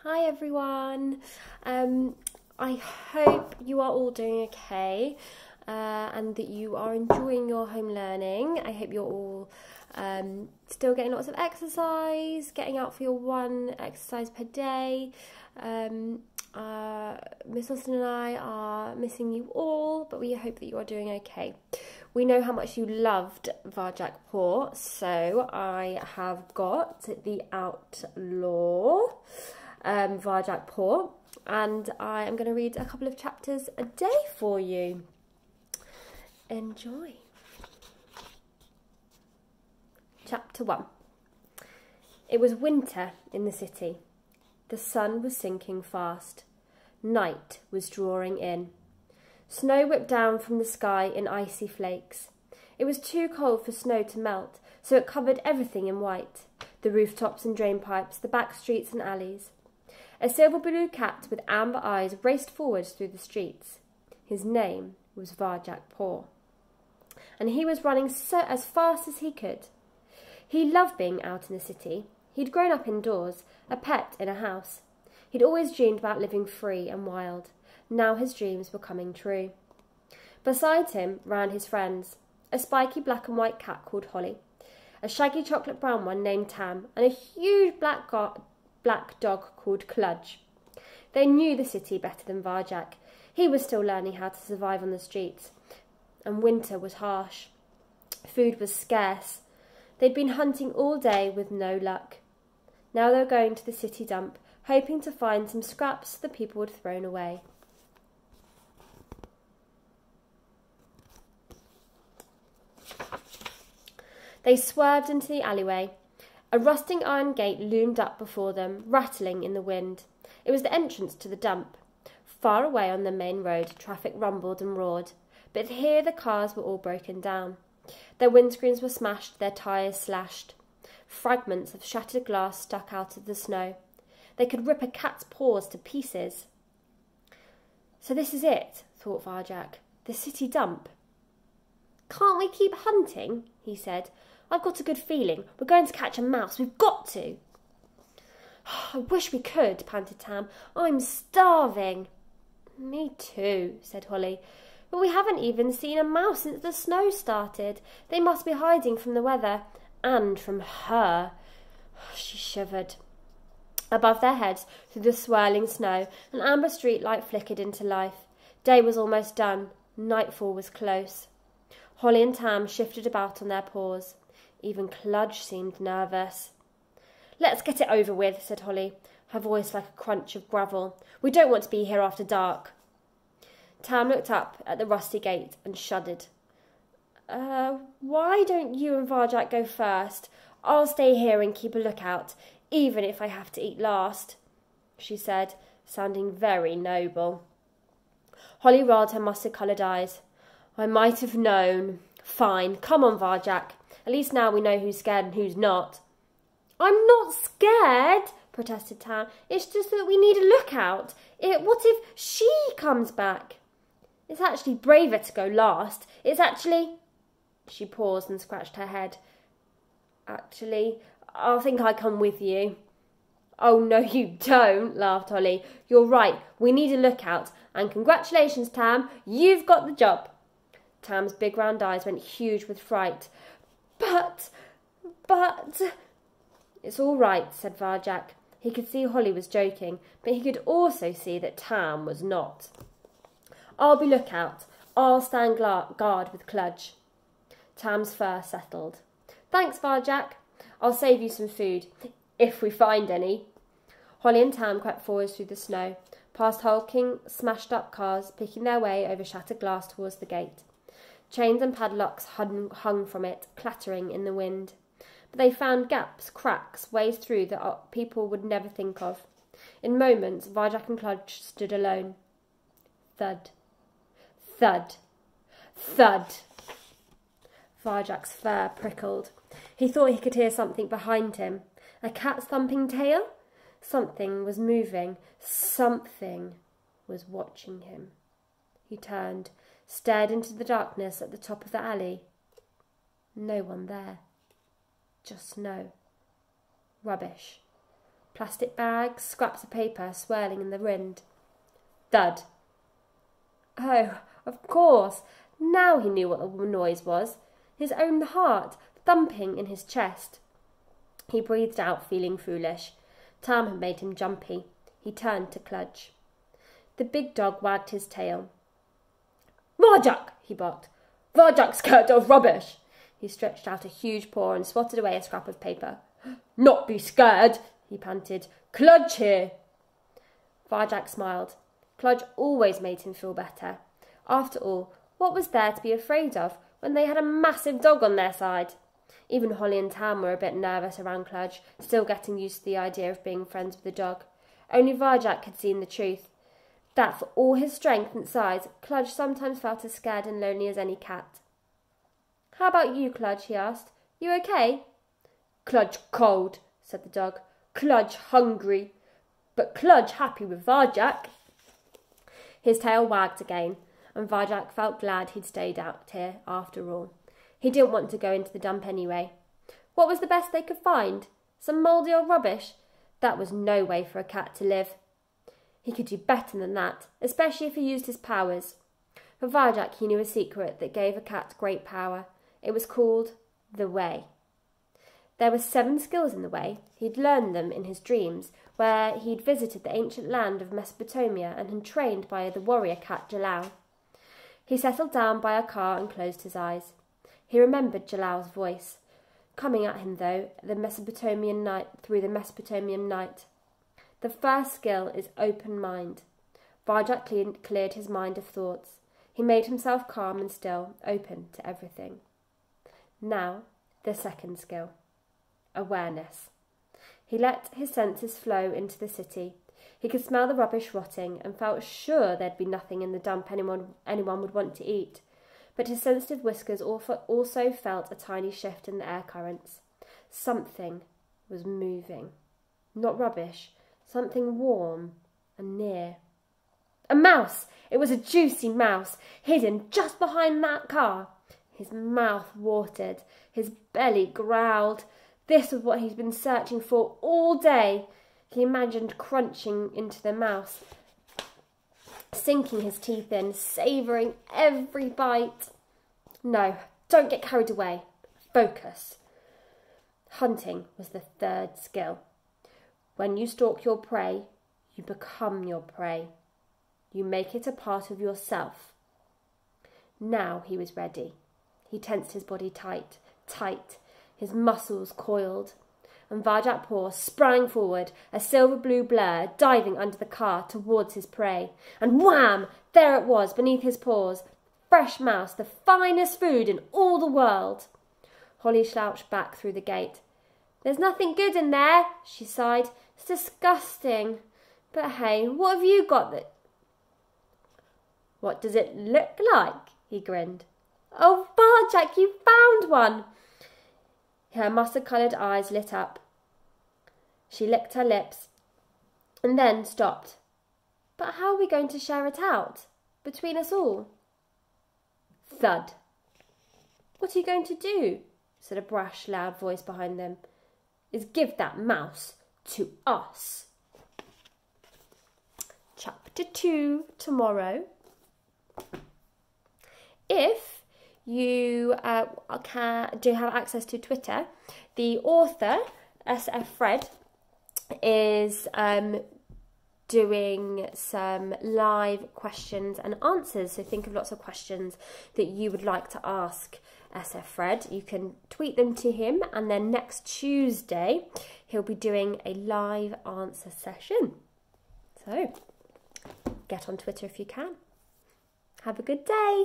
Hi everyone. I hope you are all doing okay and that you are enjoying your home learning. I hope you're all still getting lots of exercise, getting out for your one exercise per day. Miss Austin and I are missing you all, but we hope that you are doing okay. We know how much you loved Varjak Paw, so I have got the Outlaw Varjak Paw, and I am going to read a couple of chapters a day for you. Enjoy. Chapter 1. It was winter in the city. The sun was sinking fast. Night was drawing in. Snow whipped down from the sky in icy flakes. It was too cold for snow to melt, so it covered everything in white, the rooftops and drain pipes, the back streets and alleys. A silver-blue cat with amber eyes raced forwards through the streets. His name was Varjak Paw, and he was running as fast as he could. He loved being out in the city. He'd grown up indoors, a pet in a house. He'd always dreamed about living free and wild. Now his dreams were coming true. Beside him ran his friends, a spiky black and white cat called Holly, a shaggy chocolate brown one named Tam, and a huge black dog called Cludge. They knew the city better than Varjak. He was still learning how to survive on the streets, and winter was harsh. Food was scarce. They'd been hunting all day with no luck. Now they were going to the city dump, hoping to find some scraps the people had thrown away. They swerved into the alleyway. A rusting iron gate loomed up before them, rattling in the wind. It was the entrance to the dump. Far away on the main road, traffic rumbled and roared, but here the cars were all broken down. Their windscreens were smashed, their tyres slashed. Fragments of shattered glass stuck out of the snow. They could rip a cat's paws to pieces. So this is it, thought Varjak, the city dump. Can't we keep hunting? He said. I've got a good feeling. We're going to catch a mouse. We've got to. I wish we could, panted Tam. I'm starving. Me too, said Holly. But we haven't even seen a mouse since the snow started. They must be hiding from the weather. And from her. She shivered. Above their heads, through the swirling snow, an amber street light flickered into life. Day was almost done. Nightfall was close. Holly and Tam shifted about on their paws. Even Cludge seemed nervous. Let's get it over with, said Holly, her voice like a crunch of gravel. We don't want to be here after dark. Tam looked up at the rusty gate and shuddered. Why don't you and Varjak go first? I'll stay here and keep a lookout, even if I have to eat last, she said, sounding very noble. Holly rolled her mustard-coloured eyes. I might have known. Fine, come on, Varjak. At least now we know who's scared and who's not. I'm not scared, protested Tam. It's just that we need a lookout. What if she comes back? It's actually braver to go last. It's actually... She paused and scratched her head. Actually, I think I come with you. Oh, no, you don't, laughed Holly. You're right. We need a lookout. And congratulations, Tam. You've got the job. Tam's big round eyes went huge with fright. But... It's all right, said Varjak. He could see Holly was joking, but he could also see that Tam was not. I'll be lookout. I'll stand guard with Cludge. Tam's fur settled. Thanks, Varjak. I'll save you some food, if we find any. Holly and Tam crept forward through the snow, past hulking, smashed-up cars, picking their way over shattered glass towards the gate. Chains and padlocks hung from it, clattering in the wind. But they found gaps, cracks, ways through that people would never think of. In moments, Varjak and Cludge stood alone. Thud. Thud. Thud. Varjak's fur prickled. He thought he could hear something behind him. A cat's thumping tail? Something was moving. Something was watching him. He turned, stared into the darkness at the top of the alley. No one there. Just snow. Rubbish. plastic bags, scraps of paper swirling in the wind. Thud. Oh, of course. Now he knew what the noise was. His own heart thumping in his chest. He breathed out, feeling foolish. Tam had made him jumpy. He turned to Kludge. The big dog wagged his tail. Varjak, he barked. Varjak's scared of rubbish. He stretched out a huge paw and swatted away a scrap of paper. Not be scared, he panted. Kludge here. Varjak smiled. Kludge always made him feel better. After all, what was there to be afraid of when they had a massive dog on their side? Even Holly and Tam were a bit nervous around Kludge, still getting used to the idea of being friends with the dog. Only Varjak had seen the truth. That for all his strength and size, Kludge sometimes felt as scared and lonely as any cat. How about you, Kludge? He asked. You okay? Kludge cold, said the dog. Kludge hungry. But Kludge happy with Varjak. His tail wagged again, and Varjak felt glad he'd stayed out here after all. He didn't want to go into the dump anyway. What was the best they could find? Some mouldy old rubbish? That was no way for a cat to live. He could do better than that, especially if he used his powers. For Varjak he knew a secret that gave a cat great power. It was called the Way. There were 7 skills in the Way. He'd learned them in his dreams, where he'd visited the ancient land of Mesopotamia and had trained by the warrior cat Jalal. He settled down by a car and closed his eyes. He remembered Jalal's voice, coming at him through the Mesopotamian night. The first skill is open mind. Varjak cleared his mind of thoughts. He made himself calm and still, open to everything. Now, the second skill. Awareness. He let his senses flow into the city. He could smell the rubbish rotting and felt sure there'd be nothing in the dump anyone would want to eat. But his sensitive whiskers also felt a tiny shift in the air currents. Something was moving. Not rubbish. Something warm and near. A mouse! It was a juicy mouse, hidden just behind that car. His mouth watered. His belly growled. This was what he'd been searching for all day. He imagined crunching into the mouse, sinking his teeth in, savouring every bite. No, don't get carried away. Focus. Hunting was the third skill. When you stalk your prey, you become your prey. You make it a part of yourself. Now he was ready. He tensed his body tight. His muscles coiled. And Varjak Paw sprang forward, a silver-blue blur, diving under the car towards his prey. And wham! There it was, beneath his paws. Fresh mouse, the finest food in all the world. Holly slouched back through the gate. There's nothing good in there, she sighed. It's disgusting. But hey, what have you got that... What does it look like? He grinned. Oh, Varjak, you found one! Her mustard-coloured eyes lit up. She licked her lips and then stopped. But how are we going to share it out? Between us all? Thud. What are you going to do? Said a brash, loud voice behind them. Is give that mouse to us. Chapter 2 tomorrow. If you do have access to Twitter, the author, S.F Said, is doing some live questions and answers. So think of lots of questions that you would like to ask S.F Said. You can tweet them to him, and then next Tuesday he'll be doing a live answer session. So get on Twitter if you can. Have a good day.